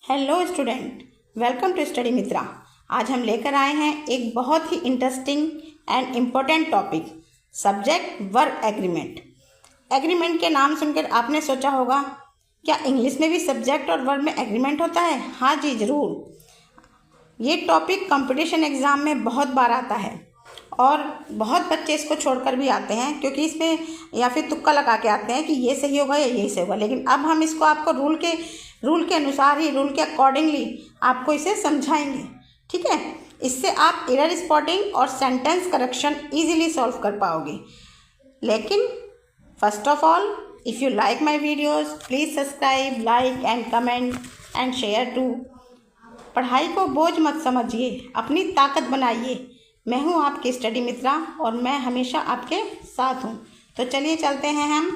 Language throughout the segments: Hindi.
Hello student, welcome to study Mitra. आज हम लेकर आए हैं एक बहुत ही interesting and important topic, subject verb agreement. Agreement के नाम सुनकर आपने सोचा होगा, क्या इंग्लिश में भी सब्जेक्ट और वर्ब में एग्रीमेंट होता है? हाँ जी, ज़रूर। ये टॉपिक कंपटीशन एग्ज़ाम में बहुत बार आता है और बहुत बच्चे इसको छोड़कर भी आते हैं, क्योंकि इसमें या फिर तुक्का लगा के आते हैं कि ये सही होगा या यही सही होगा। लेकिन अब हम इसको आपको रूल के अनुसार ही, रूल के अकॉर्डिंगली आपको इसे समझाएंगे, ठीक है। इससे आप एरर स्पॉटिंग और सेंटेंस करेक्शन इजीली सॉल्व कर पाओगे। लेकिन first of all, if you like my videos, please subscribe, like and comment and share too. पढ़ाई को बोझ मत समझिए, अपनी ताकत बनाइए। मैं हूँ आपकी स्टडी मित्रा और मैं हमेशा आपके साथ हूँ। तो चलिए चलते हैं हम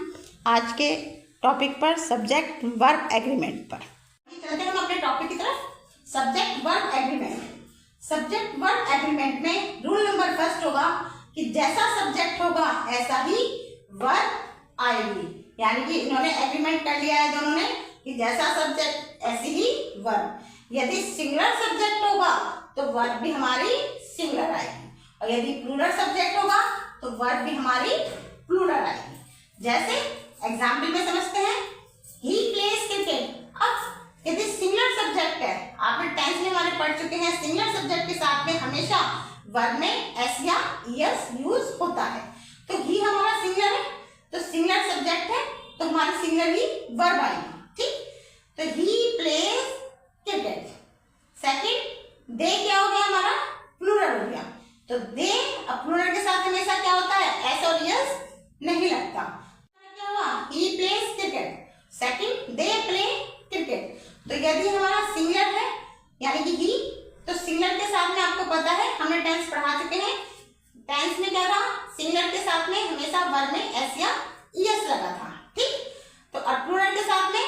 आज के टॉपिक पर, सब्जेक्ट वर्ब एग्रीमेंट पर। चलते हैं हम अपने टॉपिक की तरफ, subject verb agreement. Subject verb agreement में रूल नंबर फर्स्ट होगा कि जैसा सब्जेक्ट होगा ऐसा ही वर्ब आएगी। यानी कि इन्होंने एग्रीमेंट कर लिया है दोनों ने कि जैसा सब्जेक्ट ऐसी ही वर्ब। यदि सिंगुलर सब्जेक्ट होगा तो वर्ब भी हमारी सिंगुलर आएगी, और यदि प्लूरल सब्जेक्ट होगा तो वर्ब भी हमारी प्लूरल आएगी। जैसे एग्जाम्पल में समझते हैं, ही प्लेज क्रिकेट। अब यदि सिंगुलर सब्जेक्ट है, आपने टेंस में हमारे पढ़ चुके हैं, सिंगुलर सब्जेक्ट के साथ में हमेशा वर्ब में एस या ईएस यूज होता है। तो ही हमारा सिंगुलर है, तो सिंगुलर सब्जेक्ट है तो हमारी सिंगुलर ही वर्ब आएगी, ठीक। तो ही प्लेज क्रिकेट। सेकंड, दे क्या हो गया हमारा? प्लूरल हो गया। तो दे, अब प्लूरल के साथ हमेशा क्या होता है? एस और ईएस नहीं लगता। क्या हुआ? ही plays cricket. Second, they play cricket. तो यदि हमारा सिंगुलर है यानी कि ही, तो सिंगुलर के साथ में आपको पता है, हमने टेंस पढ़ा चुके हैं, टेंस में क्या था? सिंगुलर के साथ में हमेशा वर्ब में एस या ईएस लगा था, ठीक। तो अब प्लूरल के साथ में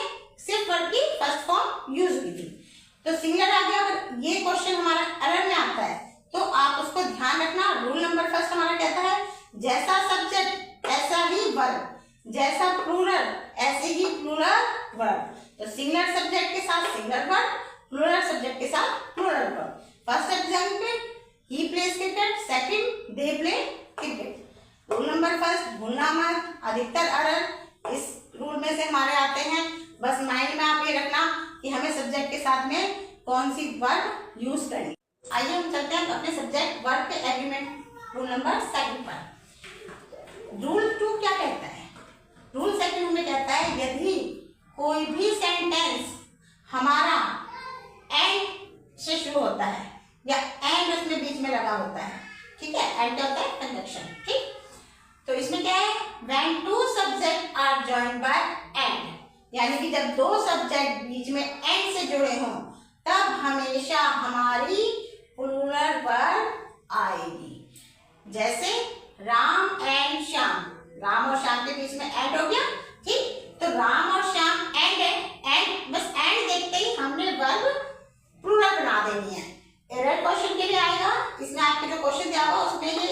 सिर्फ वर्ब की फर्स्ट फॉर्म यूज हुई थी। तो सिंगुलर आ गया। अगर ये क्वेश्चन हमारा एरर में आता है तो आप उसको ध्यान रखना। रूल नंबर फर्स्ट हमारा कहता है, जैसा सब्जेक्ट ऐसा ही वर्ब, जैसा प्लूरल ऐसे ही प्लूरल वर्ब। तो सिंगुलर सब्जेक्ट के साथ सिंगुलर वर्ब, प्लूरल सब्जेक्ट के साथ plural verb. First example, he plays cricket. Second, they play cricket. Rule number first भूलना मत। अधिकतर एरर इस रूल में से हमारे आते हैं। बस माइंड में आप ये रखना कि हमें सब्जेक्ट के साथ में कौन सी वर्ब यूज करनी। आइए हम चलते हैं अपने सब्जेक्ट वर्ब के एग्रीमेंट रूल नंबर सेकंड पर। रूल 2 क्या कहता है? रूल सेकंड में कहता है, यदि कोई भी सेंटेंस हमारा एंड से शुरू होता है या एंड उसमें बीच में लगा होता है, ठीक है। एंड क्या होता है? कंजंक्शन, ठीक। तो इसमें क्या है? When two subject are joined by and, यानी कि जब दो सब्जेक्ट बीच में एंड से जुड़े हों तब हमेशा हमारी प्लूरल वर्ब आएगी। जैसे राम एंड श्याम, राम और श्याम के बीच में एंड हो गया, ठीक। तो राम और श्याम एंड है, एंड बस एंड देखते ही हमने वर्ब प्लूरल बना देनी है। एरर क्वेश्चन के लिए आएगा, इसमें आपके जो क्वेश्चन दिया होगा उसमें ये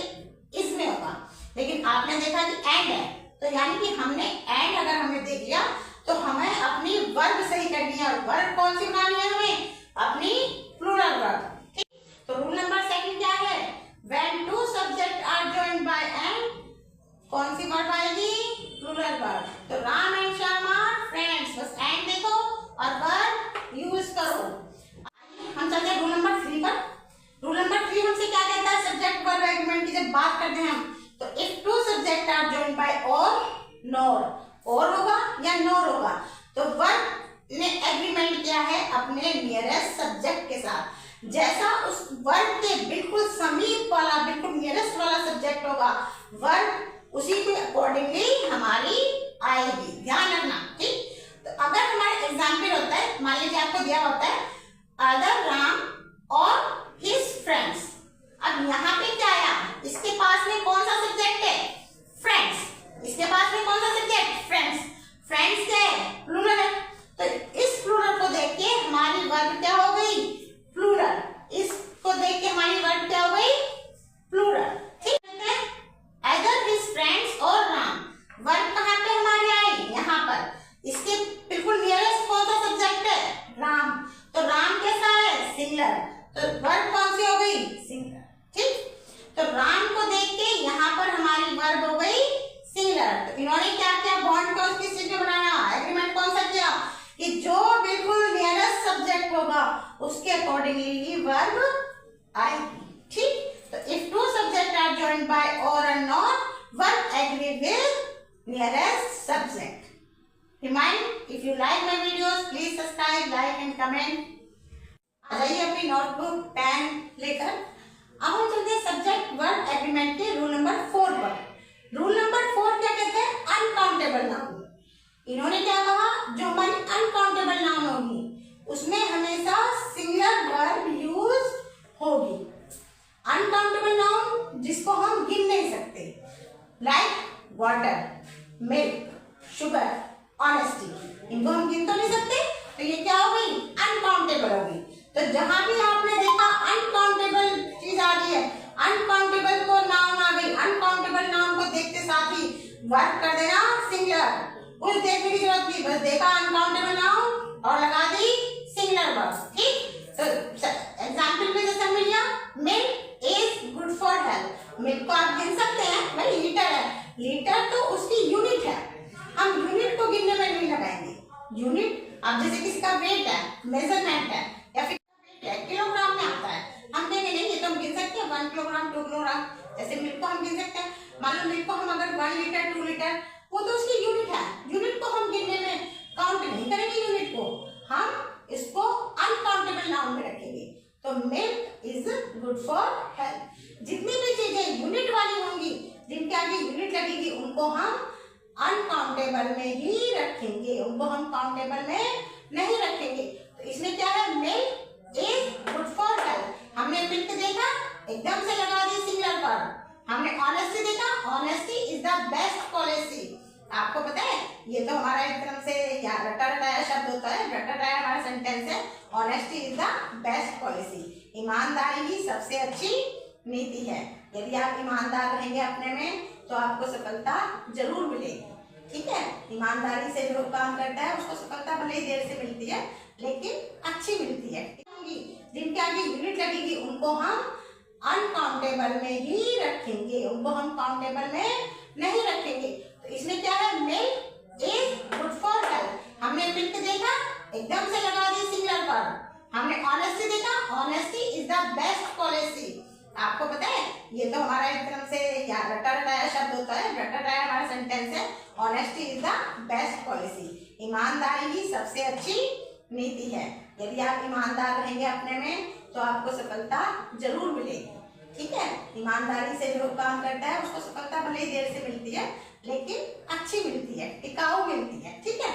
इसमें होगा, लेकिन आपने देखा कि एंड है, तो यानी कि हमने एंड अगर हमने देख लिया तो हमें अपनी वर्ब सही करनी है। और वर्ब कौन सी बनानी है? हमें अपनी प्लूरल वर्ब, ठीक। तो रूल नंबर सेकंड क्या है? When two subject are joined by and, कौन सी वर्ब आएगी? Plural verb. तो Ram and Shyam are friends, बस एंड देखो और वर्ब यूज करो। हम चलते हैं रूल नंबर 3 पर। रूल नंबर 3 हमसे क्या कहता है? सब्जेक्ट वर्ब एग्रीमेंट की जब बात करते हैं हम, तो if two subject are joined by or nor, और होगा या नॉर होगा, तो वर्ब ने एग्रीमेंट किया है अपने नियरेस्ट सब्जेक्ट के साथ। जैसा उस वर्ब के बिल्कुल समीप वाला, बिल्कुल नियरेस्ट वाला सब्जेक्ट होगा, वर्ब उसी के अकॉर्डिंगली हमारी आएगी। ध्यान रखना, ठीक। तो अगर हमारा एग्जाम्पल होता है, मान लीजिए आपको दिया होता है अदर राम और हिज फ्रेंड्स। अब यहाँ पे क्या आया? इसके पास में कौन सा सब्जेक्ट है? फ्रेंड्स। इसके पास में कौन सा सब्जेक्ट? फ्रेंड्स। फ्रेंड्स क्या है? प्लूरल है। तो इस प्लूरल को देख के हमारी वर्ब क्या हो गई? प्लूरल। इसको देख के हमारी वर्ब क्या हो गई? प्लूरल, ठीक है। अदर हिज फ्रेंड्स और राम, वर्ब कहाँ पे हमारी आई? यहाँ पर। इसके बिल्कुल नियरेस्ट कौन सा सब्जेक्ट है? तो वर्ब कौन सी हो गई? सिंगुलर। ठीक, तो राम को देख के यहाँ पर हमारी वर्ब हो गई सिंगुलर। तो इन्होंने क्या किया? बॉन्ड को किस चीज में बनाया? एग्रीमेंट कौन सा किया कि जो बिल्कुल नियरेस्ट सब्जेक्ट होगा उसके अकॉर्डिंगली ही वर्ब आएगी। ठीक, तो if two subject are joined by or and nor, verb agree with nearest subject. Remind, if you like my videos please subscribe, like and comment. आ जाइए अपनी नोटबुक पेन लेकर। अब हम चलते हैं सब्जेक्ट वर्ब एग्रीमेंट के रूल नंबर 4 पर। रूल नंबर 4 क्या कहते हैं? Uncountable noun. इन्होंने क्या कहा? जो हमारी अनकाउंटेबल नाउन होगी उसमें हमेशा सिंगुलर वर्ब यूज होगी। अनकाउंटेबल नाउन जिसको हम गिन नहीं सकते, like water, milk, sugar, honesty, इनको हम गिन तो नहीं सकते, तो ये क्या हो गई? अनकाउंटेबल हो गई। तो जहां भी आपने देखा अनकाउंटेबल चीज आ रही है, अनकाउंटेबल को नाउन आ गई, अनकाउंटेबल नाउन को देखते साथ ही वर्ब कर देना सिंगुलर। कुछ देखने की जरूरत नहीं, बस देखा अनकाउंटेबल नाउन और लगा दी सिंगुलर वर्ब। ठीक, तो एग्जांपल में जैसे मिल गया, milk is good for health. Milk को आप गिन सकते हैं, भाई लीटर है, लीटर तो उसकी यूनिट है, हम यूनिट को गिनने में नहीं लगाएंगे। यूनिट अब जैसे किसी का वेट है, मेजरमेंट है या फिर वेट है, किलोग्राम में आता है, हम कहेंगे नहीं ये तो हम गिन सकते हैं 1 किलोग्राम 2 किलोग्राम। जैसे मिल्क को हम गिन सकते हैं, मान लो मिल्क को हम अगर 1 लीटर 2 लीटर, वो तो उसकी यूनिट है, यूनिट को हम गिनने में काउंट नहीं करेंगे, यूनिट को हम इसको अनकाउंटेबल नाउन में रखेंगे। तो milk is good for health. जितनी भी चीजें यूनिट वाली होंगी, जिनके आगे यूनिट लगेगी, उनको हम अनकाउंटेबल में ही रखेंगे, उनको हम काउंटेबल में नहीं रखेंगे। तो इसमें क्या है? Milk is good for health. हमने मिल्क देखा, एकदम से लगा दी सिंगुलर पर। हमने ऑनेस्टी देखा, honesty is the best policy. आपको पता है ये तो हमारा एक तरह से क्या रटा रटाया शब्द होता है, रटा रटाया हमारा सेंटेंस है। Honesty is the best policy. ईमानदारी ही सबसे अच्छी नीति है। यदि आप ईमानदार रहेंगे अपने में तो आपको सफलता जरूर मिलेगी। ठीक है, ईमानदारी से जो काम करता है उसको सफलता भले ही देर से मिलती है लेकिन अच्छी मिलती है। जिनके आगे यूनिट लगेगी उनको हम अनकाउंटेबल में ही रखेंगे, उनको हम काउंटेबल में नहीं रखेंगे। तो इसमें क्या है? Milk is good for health. हमने मिल्क देखा, एकदम से लगा दी सिंगुलर पर। हमने ऑनेस्टी देखा, honesty is the best policy. आपको पता है ये तो हमारा एक तरह से क्या रटा रटाया शब्द होता है, रटा रटाया हमारा सेंटेंस है। Honesty is the best policy. ईमानदारी ही सबसे अच्छी नीति है। यदि आप ईमानदार रहेंगे अपने में तो आपको सफलता जरूर मिलेगी। ठीक है, ईमानदारी से जो काम करता है उसको सफलता भले ही देर से मिलती है लेकिन अच्छी मिलती है, टिकाऊ मिलती है। ठीक है,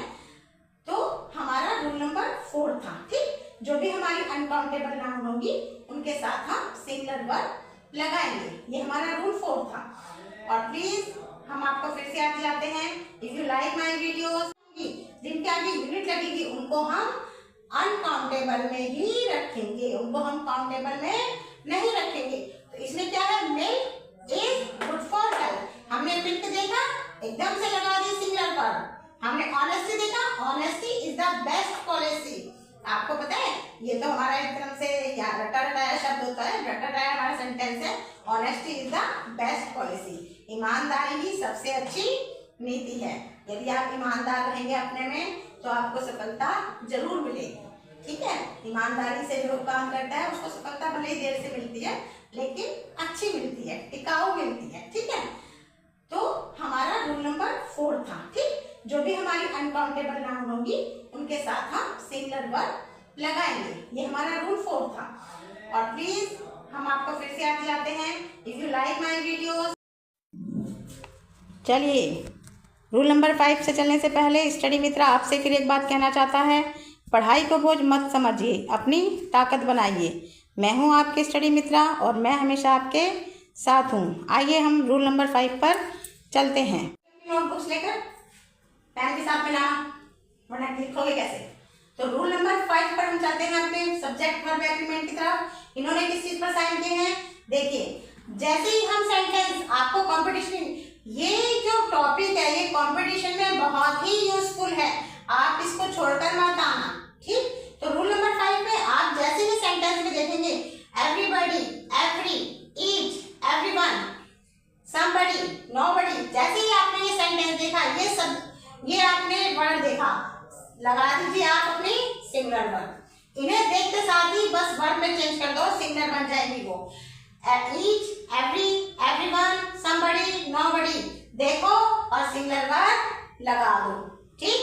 तो हमारा रूल नंबर 4 था। ठीक, जो भी हमारी अनकाउंटेबल नाउन होगी उनके साथ हम सिंगुलर वर्ब लगाएंगे। ये हमारा रूल 4 था। और प्लीज हम आपको फिर से याद दिलाते हैं, if you like my videos, जिनके आगे यूनिट लगेगी उनको हम अनकाउंटेबल में ही रखेंगे, उनको हम काउंटेबल में नहीं रखेंगे। तो इसमें क्या है? Milk is good for health. हमने मिल्क देखा, एकदम से लगा दी सिंगुलर पर। हमने ऑनेस्टी देखा, honesty is the best policy. आपको पता है ये तो हमारा एक तरह से क्या रटा रटाया शब्द होता है, रटा रटाया हमारा सेंटेंस है। Honesty is the best policy. ईमानदारी ही सबसे अच्छी नीति है। यदि आप ईमानदार रहेंगे अपने में तो आपको सफलता जरूर मिलेगी। ठीक है, ईमानदारी से जो काम करता है उसको सफलता भले ही देर से मिलती है लेकिन अच्छी मिलती है, टिकाऊ मिलती है। ठीक है, तो हमारा रूल नंबर 4 था। ठीक, जो भी हमारी अनकाउंटेबल नाउन होगी उनके साथ हम सिंगुलर वर्ब लगाएंगे। ये हमारा रूल 4 था। और प्लीज हम आपको फिर से याद दिलाते हैं, if you like my videos. चलिए, रूल नंबर 5 से चलने से पहले स्टडी मित्र आपसे फिर एक बात कहना चाहता है, पढ़ाई को बोझ मत समझिए, अपनी ताकत बनाइए। मैं हूं आपके स्टडी मित्रा और मैं हमेशा आपके साथ हूं। आइए हम रूल नंबर 5 पर चलते हैं। नोटबुक्स लेकर पेन के साथ में लाना, वरना लिखोगे कैसे। तो रूल नंबर 5 पर हम चलते हैं अपने सब्जेक्ट वर्ब एग्रीमेंट की तरफ। इन्होंने किस चीज पर साइन किए हैं? देखिए, जैसे ही हम सेंटेंस आपको कंपटीशन, ये जो टॉपिक है ये कंपटीशन में बहुत ही यूजफुल है, आप इसको छोड़कर मत आना। ठीक, तो रूल नंबर 5 में आप जैसे ही सेंटेंस में देखेंगे सिंगुलर वर्ब। इन्हें देखते साथ ही बस वर्ब में चेंज कर दो, सिंगुलर बन जाएंगी वो। Each, every, everyone, somebody, nobody, देखो और सिंगुलर वर्ब लगा दो। ठीक,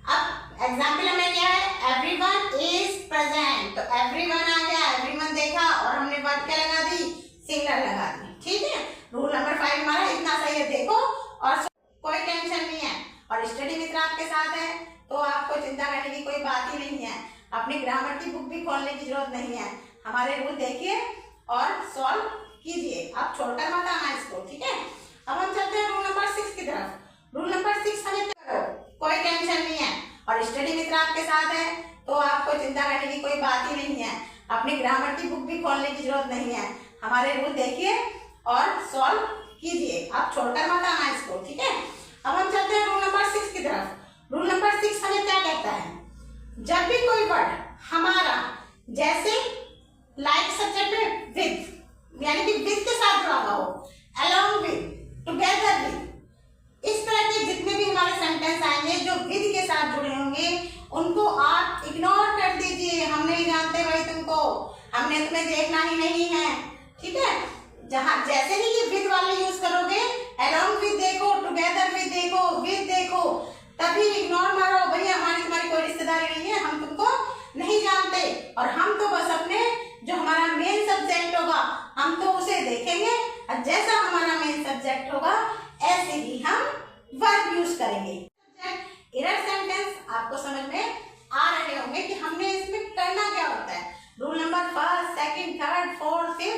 अब एग्जाम्पल हमें क्या है, एवरीवन इज प्रेजेंट, तो एवरीवन आ गया, एवरीवन देखा और हमने वर्ब क्या लगा दी, सिंगुलर लगा दी। ठीक है, रूल नंबर 5 हमारा इतना सही है, देखो और कोई टेंशन नहीं है। और स्टडी मित्र आपके साथ है तो आपको चिंता करने की कोई बात ही नहीं है। अपनी ग्रामर की बुक भी खोलने की जरूरत नहीं है। हमारे रूल देखिए और सॉल्व कीजिए, आप छोड़कर मत आना इसको। ठीक है, अब हम चलते हैं रूल नंबर 6 की तरफ। रूल नंबर 6 हमें कोई टेंशन नहीं है। और स्टडी मित्र आपके साथ है तो आपको चिंता करने की कोई बात ही नहीं है। अपनी ग्रामर की बुक भी खोलने की जरूरत नहीं है। हमारे रूल देखिए और सॉल्व कीजिए, आप छोड़कर मत आना इसको। ठीक है, अब हम चलते हैं रूल नंबर 6 की तरफ। रूल नंबर 6 हमें क्या कहता है, जब भी कोई वर्ड हमारा जैसे लाइक सब्जेक्ट में विद यानी कि विद के साथ जुड़ा हुआ हो, अलोंग विद, टुगेदर विद, इस तरह के जितने भी हमारे सेंटेंस आएंगे जो विद के साथ जुड़े होंगे उनको आप इग्नोर कर दीजिए। हम नहीं जानते भाई तुमको, हमने तुम्हें देखना ही नहीं है। ठीक है, जहां जैसे ही ये विद वाले यूज करोगे, अलोंग विद देखो, टुगेदर विद देखो, विद देखो, तभी इग्नोर मारो, भैया हमारी तुम्हारी कोई रिश्तेदारी नहीं है, हम तुमको नहीं जानते और हम तो बस अपने जो हमारा मेन सब्जेक्ट होगा हम तो उसे देखेंगे और जैसा हमारा मेन सब्जेक्ट होगा ऐसे ही हम वर्ब यूज करेंगे। एरर सेंटेंस आपको समझ में आ रहे होंगे कि हमने इसमें करना क्या होता है। रूल नंबर 1, 2, 3, 4, 5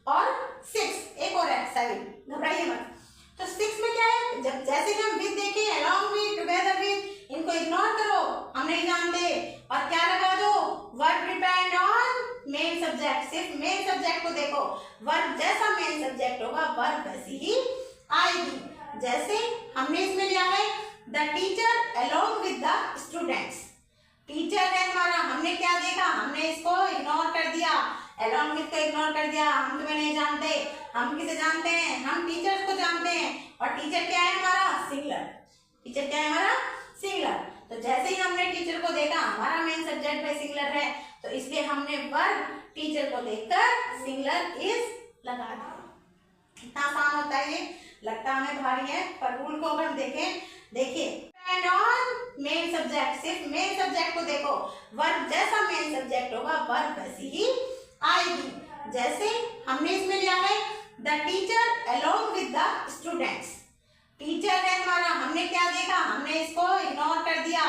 और 6, एक और है 7, घबराइए मत। तो 6 में क्या है, जब जैसे कि हम विद देखे, अलोंग विद, टुगेदर विद, इनको इग्नोर करो, हम नहीं जानते और क्या लगा दो, verb depend on main subject, सिर्फ मेन सब्जेक्ट को देखो। वर्ब जैसा मेन सब्जेक्ट होगा वर्ब वैसी ही आएगी। जैसे हमने इसमें लिया है the teacher along with the students, teacher है हमारा, हमने क्या देखा, हमने इसको इग्नोर कर दिया, अलोंग विद को इग्नोर कर दिया, हम तुम्हें नहीं जानते। हम किसे जानते हैं, हम टीचर्स को जानते हैं और टीचर क्या है हमारा, सिंगुलर। टीचर क्या है हमारा, सिंगुलर। तो जैसे ही हमने टीचर को देखा, हमारा मेन सब्जेक्ट में सिंगुलर है तो इसलिए हमने वर्ब टीचर को देखकर सिंगुलर इज लगा दिया। कितना आसान होता है ये, लगता हमें भारी है पर रूल को अगर देखें, देखिए डिपेंड ऑन मेन सब्जेक्ट, सिर्फ मेन सब्जेक्ट को देखो, वर्ब जैसा मेन सब्जेक्ट होगा वर्ब वैसी ही आएगी। जैसे हमने इसमें लिया है the teacher along with the students, teacher है हमारा, हमने क्या देखा, हमने इसको इग्नोर कर दिया,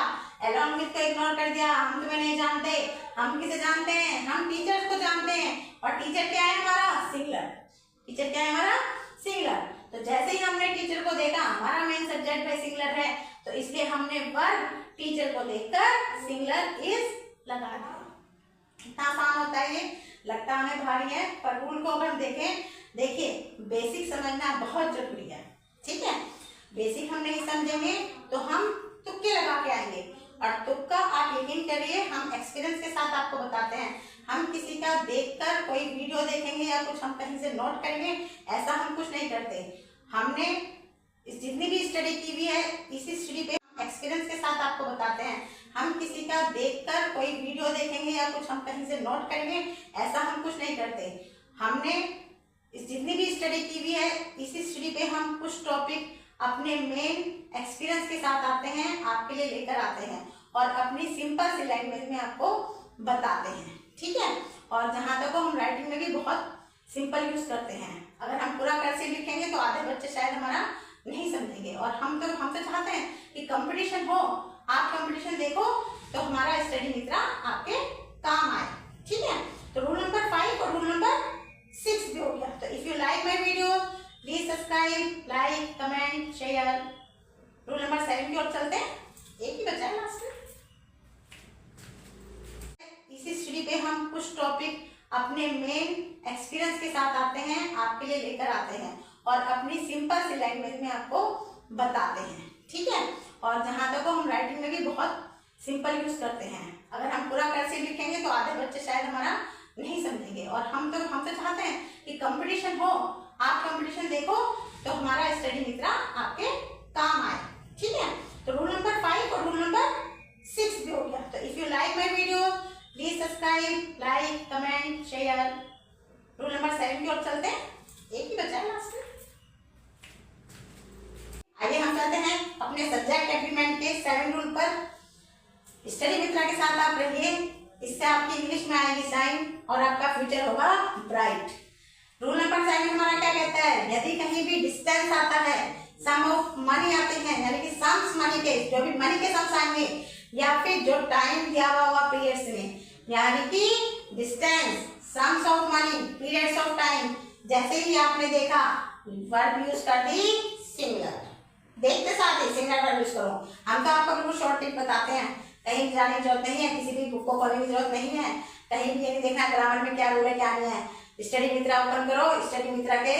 अलोंग विद को इग्नोर कर दिया, हम तुम्हें नहीं जानते। हम किसे जानते हैं, हम टीचर्स को जानते हैं और टीचर क्या है हमारा, सिंगुलर। टीचर क्या है हमारा, सिंगुलर। तो जैसे ही हमने टीचर को देखा, हमारा मेन सब्जेक्ट में सिंगुलर है तो इसलिए हमने वर्ब टीचर को देखकर सिंगुलर इज लगा दिया। कितना आसान होता है ये, लगता हमें भारी है पर रूल को अगर देखें, देखिए बेसिक समझना बहुत जरूरी है। ठीक है, बेसिक हम नहीं समझेंगे तो हम तुक्के लगा के आएंगे और तुक्का आप यकीन करिए हम एक्सपीरियंस के साथ आपको बताते हैं। हम किसी का देखकर कोई वीडियो देखेंगे या कुछ हम कहीं से नोट करेंगे, ऐसा हम कुछ नहीं करते। हमने जितनी भी स्टडी की हुई है इसी स्टडी पे एक्सपीरियंस के साथ आपको बताते हैं। हम किसी का देखकर कोई वीडियो देखेंगे या कुछ हम कहीं से नोट करेंगे, ऐसा हम कुछ नहीं करते। हमने जितनी भी स्टडी की हुई है इसी स्टडी पे हम कुछ टॉपिक अपने मेन एक्सपीरियंस के साथ आते हैं, आपके लिए लेकर आते हैं और अपनी सिंपल सी लैंग्वेज में आपको बताते हैं। ठीक है, और जहाँ तक हम राइटिंग में भी बहुत सिंपल यूज करते हैं। अगर हम पूरा कर्सिव लिखेंगे तो आधे बच्चे शायद हमारा नहीं समझेंगे और हम तो चाहते हैं कि कंपटीशन हो, आप कंपटीशन देखो तो हमारा स्टडी मित्र आपके काम आए। ठीक है, तो रूल नंबर 5 और रूल नंबर 6 भी हो गया। तो if you like my video please subscribe, like, comment, share. Rule number 7 की ओर चलते हैं, एक ही बचा है लास्ट में। इसी स्टडी पे हम कुछ टॉपिक अपने मेन एक्सपीरियंस के साथ आते हैं, आपके लिए लेकर आते हैं और अपनी सिंपल सी लैंग्वेज में आपको बताते हैं। ठीक है, और जहाँ तक हम राइटिंग में भी बहुत सिंपल यूज करते हैं। अगर हम पूरा कर्सिव लिखेंगे तो आधे बच्चे शायद हमारा नहीं समझेंगे और हम तो चाहते हैं कि कंपटीशन हो, आप कंपटीशन देखो तो हमारा स्टडी मित्र आपके काम आए। ठीक है, तो रूल नंबर 5 और रूल नंबर 6 भी हो गया। तो if you like my video please subscribe, like, comment, share. Rule number 7 की ओर चलते हैं, एक ही बचा है लास्ट में। आइए हम चलते हैं अपने सब्जेक्ट एग्रीमेंट के 7 रूल पर। स्टडी मित्रा के साथ आप रहिए, इससे आपकी इंग्लिश में आएगी शाइन और आपका फ्यूचर होगा ब्राइट। रूल नंबर 7 हमारा क्या कहता है, यदि कहीं भी डिस्टेंस आता है, सम ऑफ मनी आते हैं, यानी कि सम्स मनी के, जो भी मनी के सम्स आएंगे, या फिर जो टाइम दिया हुआ होगा पीरियड्स में, यानी कि distance, sums of money, periods of time, जैसे ही आपने देखा वर्ब यूज कर दी सिंगुलर, देखते साथ ही सिंगुलर वर्ब यूज करो। हम तो आपको बिल्कुल शॉर्ट टिप बताते हैं, कहीं जाने की जरूरत नहीं है, किसी भी बुक को पढ़ने की जरूरत नहीं है, कहीं भी ये नहीं देखना ग्रामर में क्या रूल है क्या नहीं है। स्टडी मित्रा ओपन करो, स्टडी मित्रा के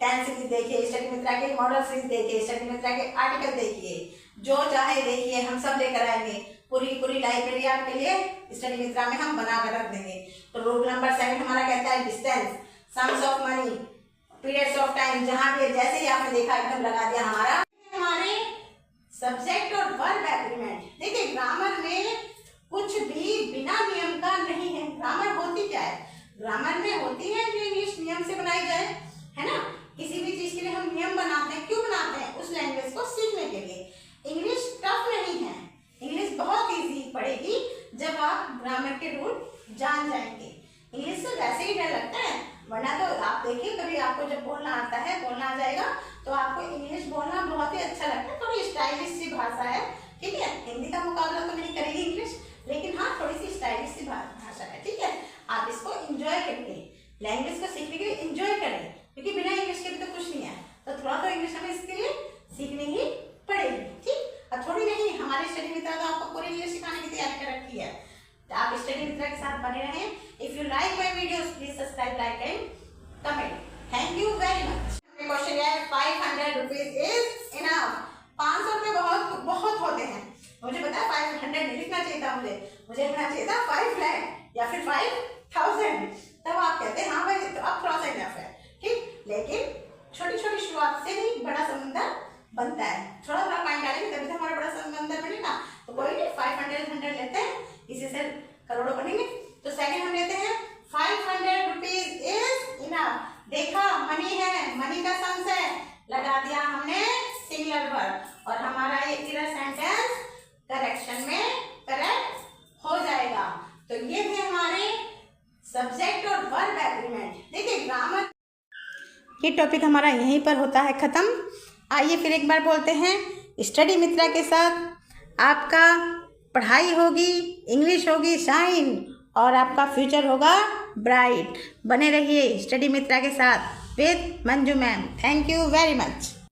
10 सीरीज देखिए, स्टडी मित्रा के मॉडल सीरीज देखिए, स्टडी मित्रा के आर्टिकल देखिए, जो चाहे देखिए, हम सब लेकर आएंगे। पूरी लाइब्रेरी आपके लिए स्टडी मित्रा में हम बना कर रख देंगे। तो रूल नंबर 7 हमारा कहता है distance, sums of money, periods of time, जहां भी जैसे ही आपने देखा एकदम लगा दिया। हमारे सब्जेक्ट और वर्ब एग्रीमेंट। देखिए ग्रामर में कुछ भी बिना नियम का नहीं है। ग्रामर होती क्या है, ग्रामर में होती है जो इंग्लिश नियम से बनाई जाए, है ना। किसी भी चीज के लिए हम नियम बनाते हैं, क्यों बनाते हैं, उस लैंग्वेज को सीखने के लिए। इंग्लिश टफ नहीं है, इंग्लिश बहुत इजी पड़ेगी जब आप ग्रामर के रूल जान जाएंगे। इंग्लिश से वैसे ही डर लगता है, वरना तो आप देखिए कभी आपको जब बोलना आता है, बोलना आ जाएगा तो आपको इंग्लिश बोलना बहुत ही अच्छा लगता है। थोड़ी स्टाइलिश सी भाषा है, ठीक है। हिंदी का मुकाबला तो नहीं करेगी इंग्लिश, लेकिन हाँ थोड़ी सी स्टाइलिश सी भाषा है, ठीक है। आप इसको एंजॉय करिए, लैंग्वेज को सीखने के लिए एंजॉय करें, क्योंकि बिना इंग्लिश के भी तो कुछ नहीं है। तो थोड़ा तो इंग्लिश हमें इसके लिए सीखनी ही पड़ेगी, ठीक। और थोड़ी नहीं, हमारी स्टडी मित्रा तो आपको पूरी इंग्लिश सिखाने की तैयारी कर रखी है। तो आप स्टडी मित्रा के साथ बने रहें। If you like my videos please subscribe, like and comment. Thank you very much. Question है 500 रुपीज इज इनफ। 500 रुपए बहुत होते हैं। मुझे पता है 500 नहीं लिखना चाहिए था, मुझे लिखना चाहिए था 5 लाख या फिर 5000। तब आप कहते हैं हाँ भाई तो अब थोड़ा सा इनफ है, ठीक। लेकिन छोटी छोटी शुरुआत से ही बड़ा समंदर बनता है। थोड़ा थोड़ा पॉइंट डालेंगे तभी तो हमारा बड़ा समंदर बनेगा। तो कोई नहीं, 500 लेते हैं, इसी से करोड़ों बनेंगे। तो सेकंड हम लेते हैं 500 रुपीज इज इनफ। देखा मनी है, मनी का सम्स है, लगा दिया हमने सिंगुलर वर्ब और हमारा ये पूरा सेंटेंस करेक्शन में करेक्ट हो जाएगा। तो ये थे हमारे सब्जेक्ट और वर्ब एग्रीमेंट। देखिए ग्रामर ये टॉपिक हमारा यहीं पर होता है खत्म। आइए फिर एक बार बोलते हैं, स्टडी मित्रा के साथ आपका पढ़ाई होगी, इंग्लिश होगी शाइन और आपका फ्यूचर होगा ब्राइट। बने रहिए स्टडी मित्रा के साथ with Manju ma'am. Thank you very much.